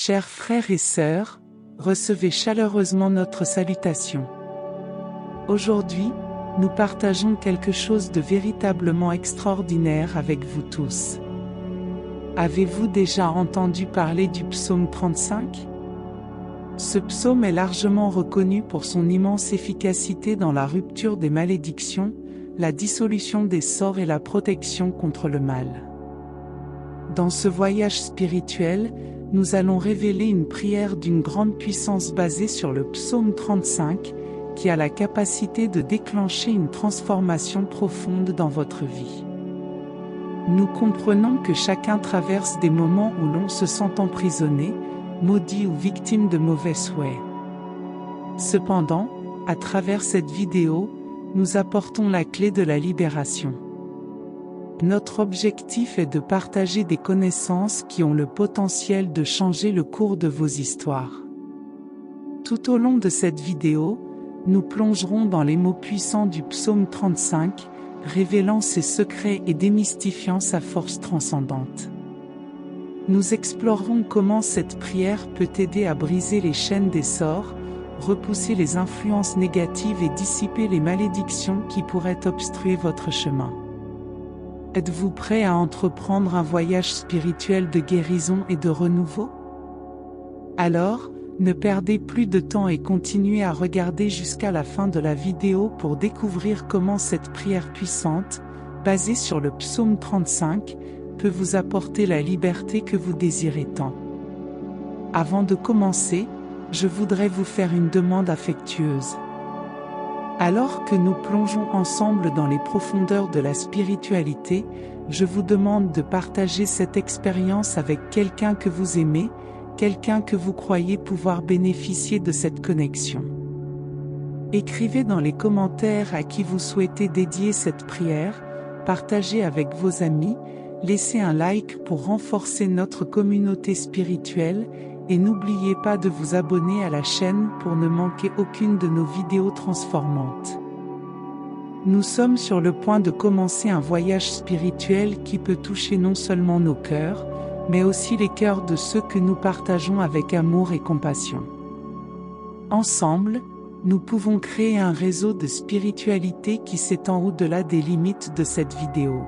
Chers frères et sœurs, recevez chaleureusement notre salutation. Aujourd'hui, nous partageons quelque chose de véritablement extraordinaire avec vous tous. Avez-vous déjà entendu parler du psaume 35 ? Ce psaume est largement reconnu pour son immense efficacité dans la rupture des malédictions, la dissolution des sorts et la protection contre le mal. Dans ce voyage spirituel, nous allons révéler une prière d'une grande puissance basée sur le psaume 35, qui a la capacité de déclencher une transformation profonde dans votre vie. Nous comprenons que chacun traverse des moments où l'on se sent emprisonné, maudit ou victime de mauvais souhaits. Cependant, à travers cette vidéo, nous apportons la clé de la libération. Notre objectif est de partager des connaissances qui ont le potentiel de changer le cours de vos histoires. Tout au long de cette vidéo, nous plongerons dans les mots puissants du psaume 35, révélant ses secrets et démystifiant sa force transcendante. Nous explorerons comment cette prière peut aider à briser les chaînes des sorts, repousser les influences négatives et dissiper les malédictions qui pourraient obstruer votre chemin. Êtes-vous prêt à entreprendre un voyage spirituel de guérison et de renouveau ? Alors, ne perdez plus de temps et continuez à regarder jusqu'à la fin de la vidéo pour découvrir comment cette prière puissante, basée sur le psaume 35, peut vous apporter la liberté que vous désirez tant. Avant de commencer, je voudrais vous faire une demande affectueuse. Alors que nous plongeons ensemble dans les profondeurs de la spiritualité, je vous demande de partager cette expérience avec quelqu'un que vous aimez, quelqu'un que vous croyez pouvoir bénéficier de cette connexion. Écrivez dans les commentaires à qui vous souhaitez dédier cette prière, partagez avec vos amis, laissez un like pour renforcer notre communauté spirituelle, et n'oubliez pas de vous abonner à la chaîne pour ne manquer aucune de nos vidéos transformantes. Nous sommes sur le point de commencer un voyage spirituel qui peut toucher non seulement nos cœurs, mais aussi les cœurs de ceux que nous partageons avec amour et compassion. Ensemble, nous pouvons créer un réseau de spiritualité qui s'étend au-delà des limites de cette vidéo.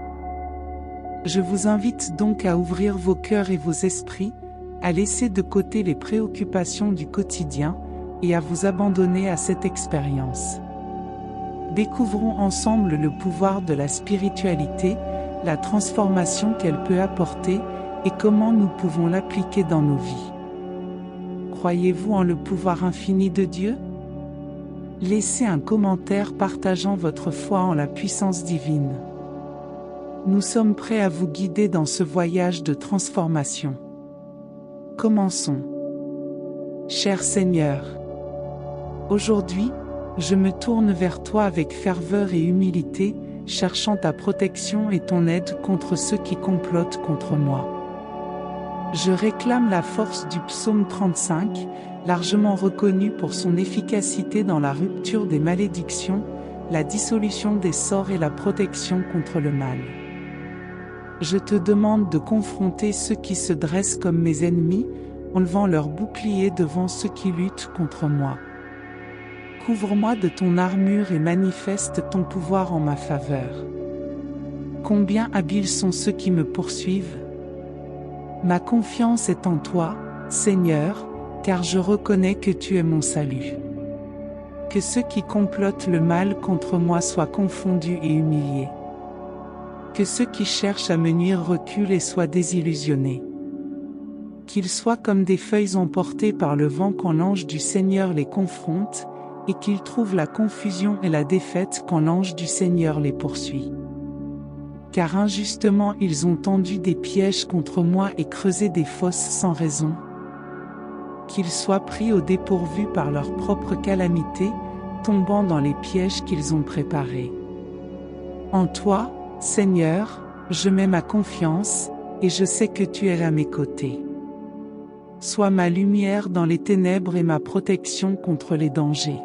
Je vous invite donc à ouvrir vos cœurs et vos esprits, à laisser de côté les préoccupations du quotidien, et à vous abandonner à cette expérience. Découvrons ensemble le pouvoir de la spiritualité, la transformation qu'elle peut apporter, et comment nous pouvons l'appliquer dans nos vies. Croyez-vous en le pouvoir infini de Dieu ? Laissez un commentaire partageant votre foi en la puissance divine. Nous sommes prêts à vous guider dans ce voyage de transformation. Commençons. Cher Seigneur, aujourd'hui, je me tourne vers toi avec ferveur et humilité, cherchant ta protection et ton aide contre ceux qui complotent contre moi. Je réclame la force du psaume 35, largement reconnu pour son efficacité dans la rupture des malédictions, la dissolution des sorts et la protection contre le mal. Je te demande de confronter ceux qui se dressent comme mes ennemis, enlevant leur bouclier devant ceux qui luttent contre moi. Couvre-moi de ton armure et manifeste ton pouvoir en ma faveur. Combien habiles sont ceux qui me poursuivent ? Ma confiance est en toi, Seigneur, car je reconnais que tu es mon salut. Que ceux qui complotent le mal contre moi soient confondus et humiliés. Que ceux qui cherchent à me nuire reculent et soient désillusionnés. Qu'ils soient comme des feuilles emportées par le vent quand l'ange du Seigneur les confronte, et qu'ils trouvent la confusion et la défaite quand l'ange du Seigneur les poursuit. Car injustement ils ont tendu des pièges contre moi et creusé des fosses sans raison. Qu'ils soient pris au dépourvu par leur propre calamité, tombant dans les pièges qu'ils ont préparés. En toi, Seigneur, je mets ma confiance, et je sais que tu es à mes côtés. Sois ma lumière dans les ténèbres et ma protection contre les dangers.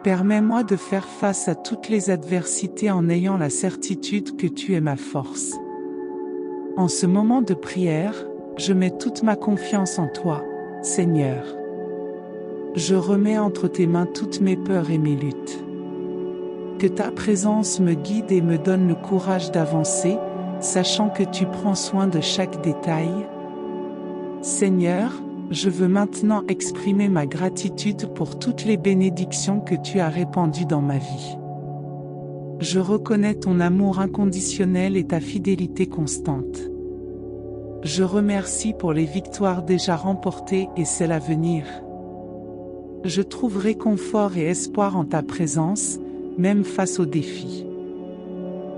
Permets-moi de faire face à toutes les adversités en ayant la certitude que tu es ma force. En ce moment de prière, Je mets toute ma confiance en toi, Seigneur. Je remets entre tes mains toutes mes peurs et mes luttes. Que ta présence me guide et me donne le courage d'avancer, sachant que tu prends soin de chaque détail. Seigneur, je veux maintenant exprimer ma gratitude pour toutes les bénédictions que tu as répandues dans ma vie. Je reconnais ton amour inconditionnel et ta fidélité constante. Je remercie pour les victoires déjà remportées et celles à venir. Je trouve réconfort et espoir en ta présence, même face aux défis.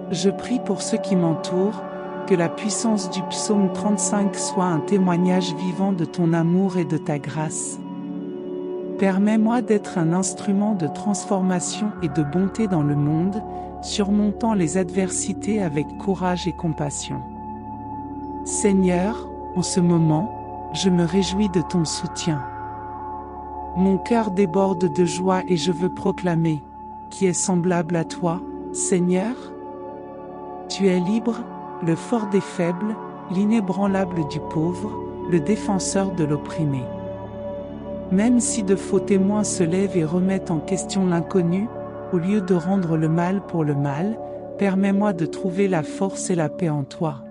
Je prie pour ceux qui m'entourent, que la puissance du psaume 35 soit un témoignage vivant de ton amour et de ta grâce. Permets-moi d'être un instrument de transformation et de bonté dans le monde, surmontant les adversités avec courage et compassion. Seigneur, en ce moment, je me réjouis de ton soutien. Mon cœur déborde de joie et je veux proclamer, qui est semblable à toi, Seigneur? Tu es libre, le fort des faibles, l'inébranlable du pauvre, le défenseur de l'opprimé. Même si de faux témoins se lèvent et remettent en question l'inconnu, au lieu de rendre le mal pour le mal, permets-moi de trouver la force et la paix en toi.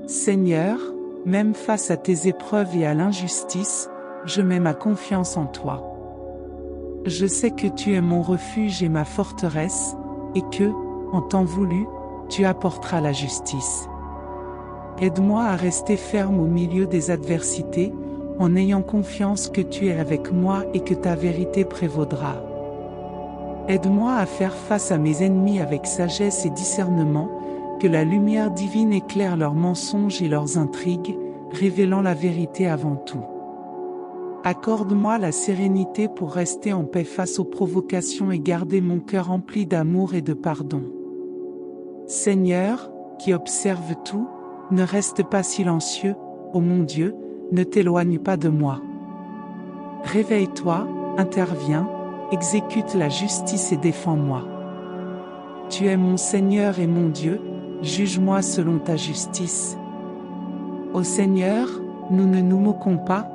Seigneur, même face à tes épreuves et à l'injustice, je mets ma confiance en toi. Je sais que tu es mon refuge et ma forteresse, et que, en temps voulu, tu apporteras la justice. Aide-moi à rester ferme au milieu des adversités, en ayant confiance que tu es avec moi et que ta vérité prévaudra. Aide-moi à faire face à mes ennemis avec sagesse et discernement, que la lumière divine éclaire leurs mensonges et leurs intrigues, révélant la vérité avant tout. Accorde-moi la sérénité pour rester en paix face aux provocations et garder mon cœur rempli d'amour et de pardon. Seigneur, qui observe tout, ne reste pas silencieux, ô mon Dieu, ne t'éloigne pas de moi. Réveille-toi, interviens, exécute la justice et défends-moi. Tu es mon Seigneur et mon Dieu, juge-moi selon ta justice. Ô Seigneur, nous ne nous moquons pas,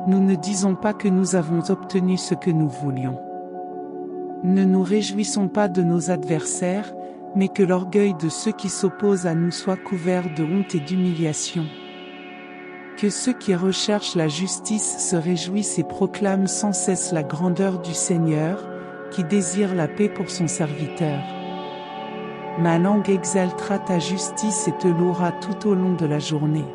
nous ne disons pas que nous avons obtenu ce que nous voulions. Ne nous réjouissons pas de nos adversaires, mais que l'orgueil de ceux qui s'opposent à nous soit couvert de honte et d'humiliation. Que ceux qui recherchent la justice se réjouissent et proclament sans cesse la grandeur du Seigneur, qui désire la paix pour son serviteur. Ma langue exaltera ta justice et te louera tout au long de la journée.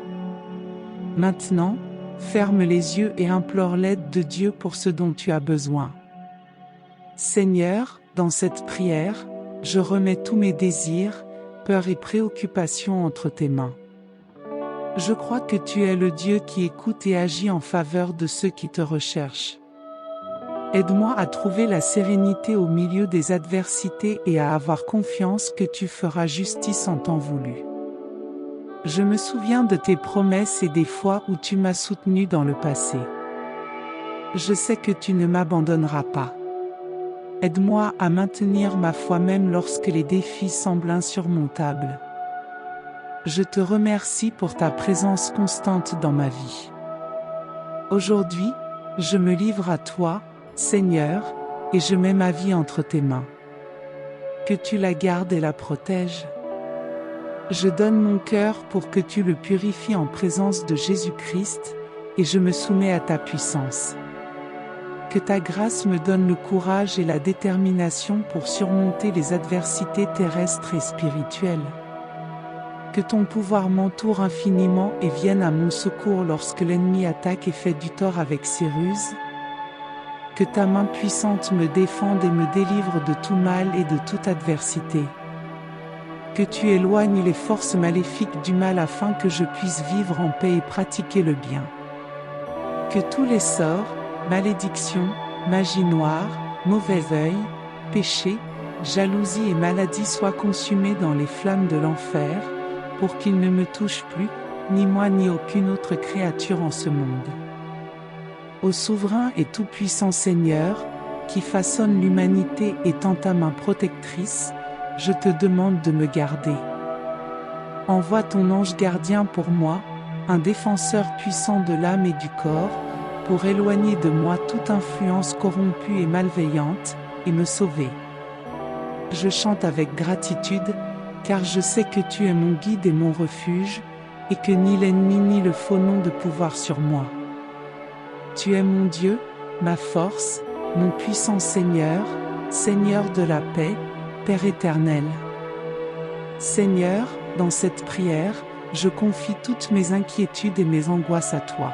Maintenant, ferme les yeux et implore l'aide de Dieu pour ce dont tu as besoin. Seigneur, dans cette prière, je remets tous mes désirs, peurs et préoccupations entre tes mains. Je crois que tu es le Dieu qui écoute et agit en faveur de ceux qui te recherchent. Aide-moi à trouver la sérénité au milieu des adversités et à avoir confiance que tu feras justice en temps voulu. Je me souviens de tes promesses et des fois où tu m'as soutenu dans le passé. Je sais que tu ne m'abandonneras pas. Aide-moi à maintenir ma foi même lorsque les défis semblent insurmontables. Je te remercie pour ta présence constante dans ma vie. Aujourd'hui, je me livre à toi, Seigneur, et je mets ma vie entre tes mains. Que tu la gardes et la protèges. Je donne mon cœur pour que tu le purifies en présence de Jésus-Christ, et je me soumets à ta puissance. Que ta grâce me donne le courage et la détermination pour surmonter les adversités terrestres et spirituelles. Que ton pouvoir m'entoure infiniment et vienne à mon secours lorsque l'ennemi attaque et fait du tort avec ses ruses. Que ta main puissante me défende et me délivre de tout mal et de toute adversité. Que tu éloignes les forces maléfiques du mal afin que je puisse vivre en paix et pratiquer le bien. Que tous les sorts, malédictions, magie noire, mauvais œil, péché, jalousie et maladie soient consumés dans les flammes de l'enfer, pour qu'ils ne me touchent plus, ni moi ni aucune autre créature en ce monde. Ô souverain et tout-puissant Seigneur, qui façonne l'humanité et tend ta main protectrice, je te demande de me garder. Envoie ton ange gardien pour moi, un défenseur puissant de l'âme et du corps, pour éloigner de moi toute influence corrompue et malveillante, et me sauver. Je chante avec gratitude, car je sais que tu es mon guide et mon refuge, et que ni l'ennemi ni le faux n'ont de pouvoir sur moi. Tu es mon Dieu, ma force, mon puissant Seigneur, Seigneur de la paix, Père éternel. Seigneur, dans cette prière, je confie toutes mes inquiétudes et mes angoisses à toi.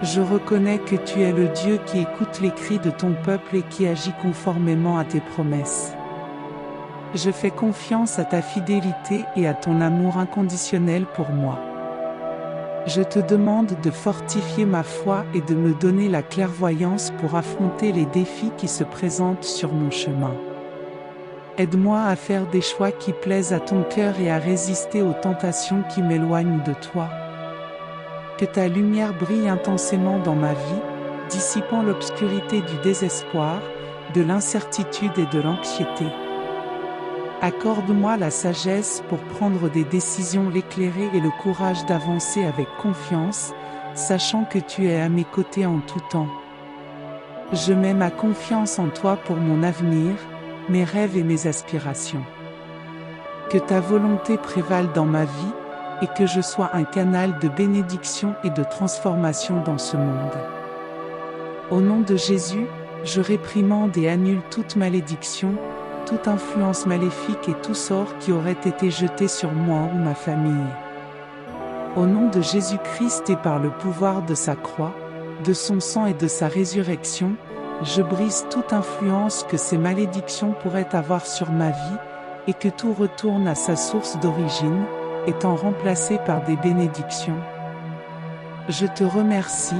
Je reconnais que tu es le Dieu qui écoute les cris de ton peuple et qui agit conformément à tes promesses. Je fais confiance à ta fidélité et à ton amour inconditionnel pour moi. Je te demande de fortifier ma foi et de me donner la clairvoyance pour affronter les défis qui se présentent sur mon chemin. Aide-moi à faire des choix qui plaisent à ton cœur et à résister aux tentations qui m'éloignent de toi. Que ta lumière brille intensément dans ma vie, dissipant l'obscurité du désespoir, de l'incertitude et de l'anxiété. Accorde-moi la sagesse pour prendre des décisions éclairées et le courage d'avancer avec confiance, sachant que tu es à mes côtés en tout temps. Je mets ma confiance en toi pour mon avenir, mes rêves et mes aspirations. Que ta volonté prévale dans ma vie, et que je sois un canal de bénédiction et de transformation dans ce monde. Au nom de Jésus, je réprimande et annule toute malédiction, toute influence maléfique et tout sort qui aurait été jeté sur moi ou ma famille. Au nom de Jésus-Christ et par le pouvoir de sa croix, de son sang et de sa résurrection, je brise toute influence que ces malédictions pourraient avoir sur ma vie, et que tout retourne à sa source d'origine, étant remplacé par des bénédictions. Je te remercie,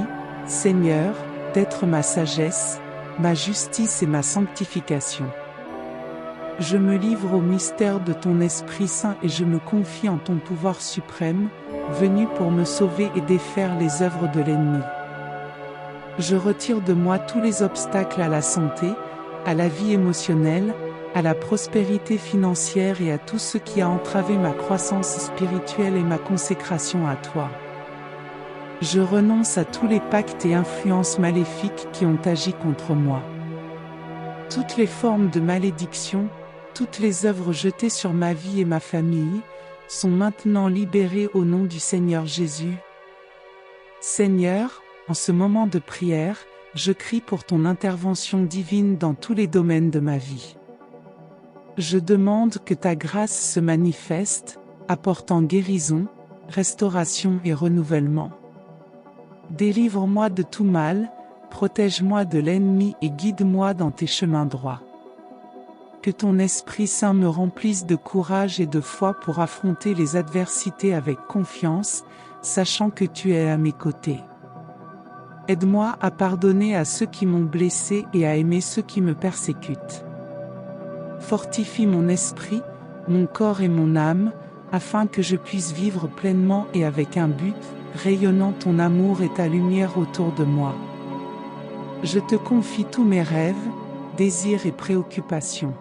Seigneur, d'être ma sagesse, ma justice et ma sanctification. Je me livre au mystère de ton Esprit Saint et je me confie en ton pouvoir suprême, venu pour me sauver et défaire les œuvres de l'ennemi. Je retire de moi tous les obstacles à la santé, à la vie émotionnelle, à la prospérité financière et à tout ce qui a entravé ma croissance spirituelle et ma consécration à toi. Je renonce à tous les pactes et influences maléfiques qui ont agi contre moi. Toutes les formes de malédiction, toutes les œuvres jetées sur ma vie et ma famille, sont maintenant libérées au nom du Seigneur Jésus. Seigneur, en ce moment de prière, je crie pour ton intervention divine dans tous les domaines de ma vie. Je demande que ta grâce se manifeste, apportant guérison, restauration et renouvellement. Délivre-moi de tout mal, protège-moi de l'ennemi et guide-moi dans tes chemins droits. Que ton Esprit Saint me remplisse de courage et de foi pour affronter les adversités avec confiance, sachant que tu es à mes côtés. Aide-moi à pardonner à ceux qui m'ont blessé et à aimer ceux qui me persécutent. Fortifie mon esprit, mon corps et mon âme, afin que je puisse vivre pleinement et avec un but, rayonnant ton amour et ta lumière autour de moi. Je te confie tous mes rêves, désirs et préoccupations.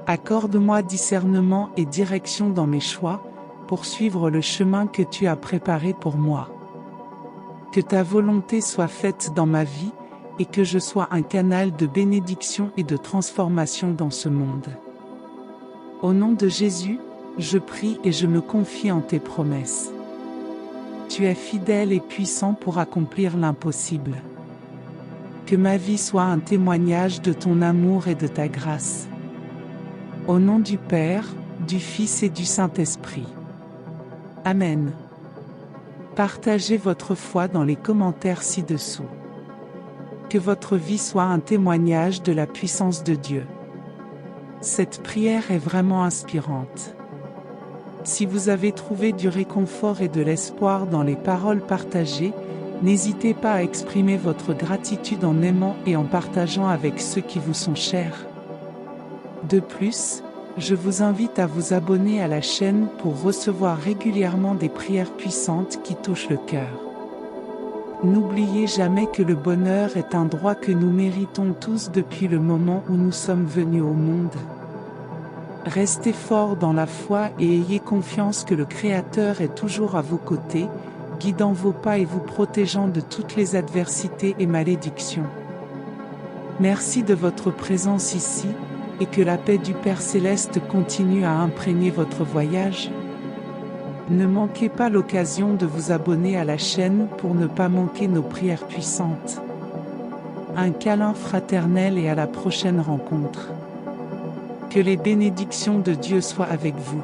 Accorde-moi discernement et direction dans mes choix, pour suivre le chemin que tu as préparé pour moi. Que ta volonté soit faite dans ma vie, et que je sois un canal de bénédiction et de transformation dans ce monde. Au nom de Jésus, je prie et je me confie en tes promesses. Tu es fidèle et puissant pour accomplir l'impossible. Que ma vie soit un témoignage de ton amour et de ta grâce. Au nom du Père, du Fils et du Saint-Esprit. Amen. Partagez votre foi dans les commentaires ci-dessous. Que votre vie soit un témoignage de la puissance de Dieu. Cette prière est vraiment inspirante. Si vous avez trouvé du réconfort et de l'espoir dans les paroles partagées, n'hésitez pas à exprimer votre gratitude en aimant et en partageant avec ceux qui vous sont chers. De plus, je vous invite à vous abonner à la chaîne pour recevoir régulièrement des prières puissantes qui touchent le cœur. N'oubliez jamais que le bonheur est un droit que nous méritons tous depuis le moment où nous sommes venus au monde. Restez forts dans la foi et ayez confiance que le Créateur est toujours à vos côtés, guidant vos pas et vous protégeant de toutes les adversités et malédictions. Merci de votre présence ici, et que la paix du Père Céleste continue à imprégner votre voyage. Ne manquez pas l'occasion de vous abonner à la chaîne pour ne pas manquer nos prières puissantes. Un câlin fraternel et à la prochaine rencontre. Que les bénédictions de Dieu soient avec vous.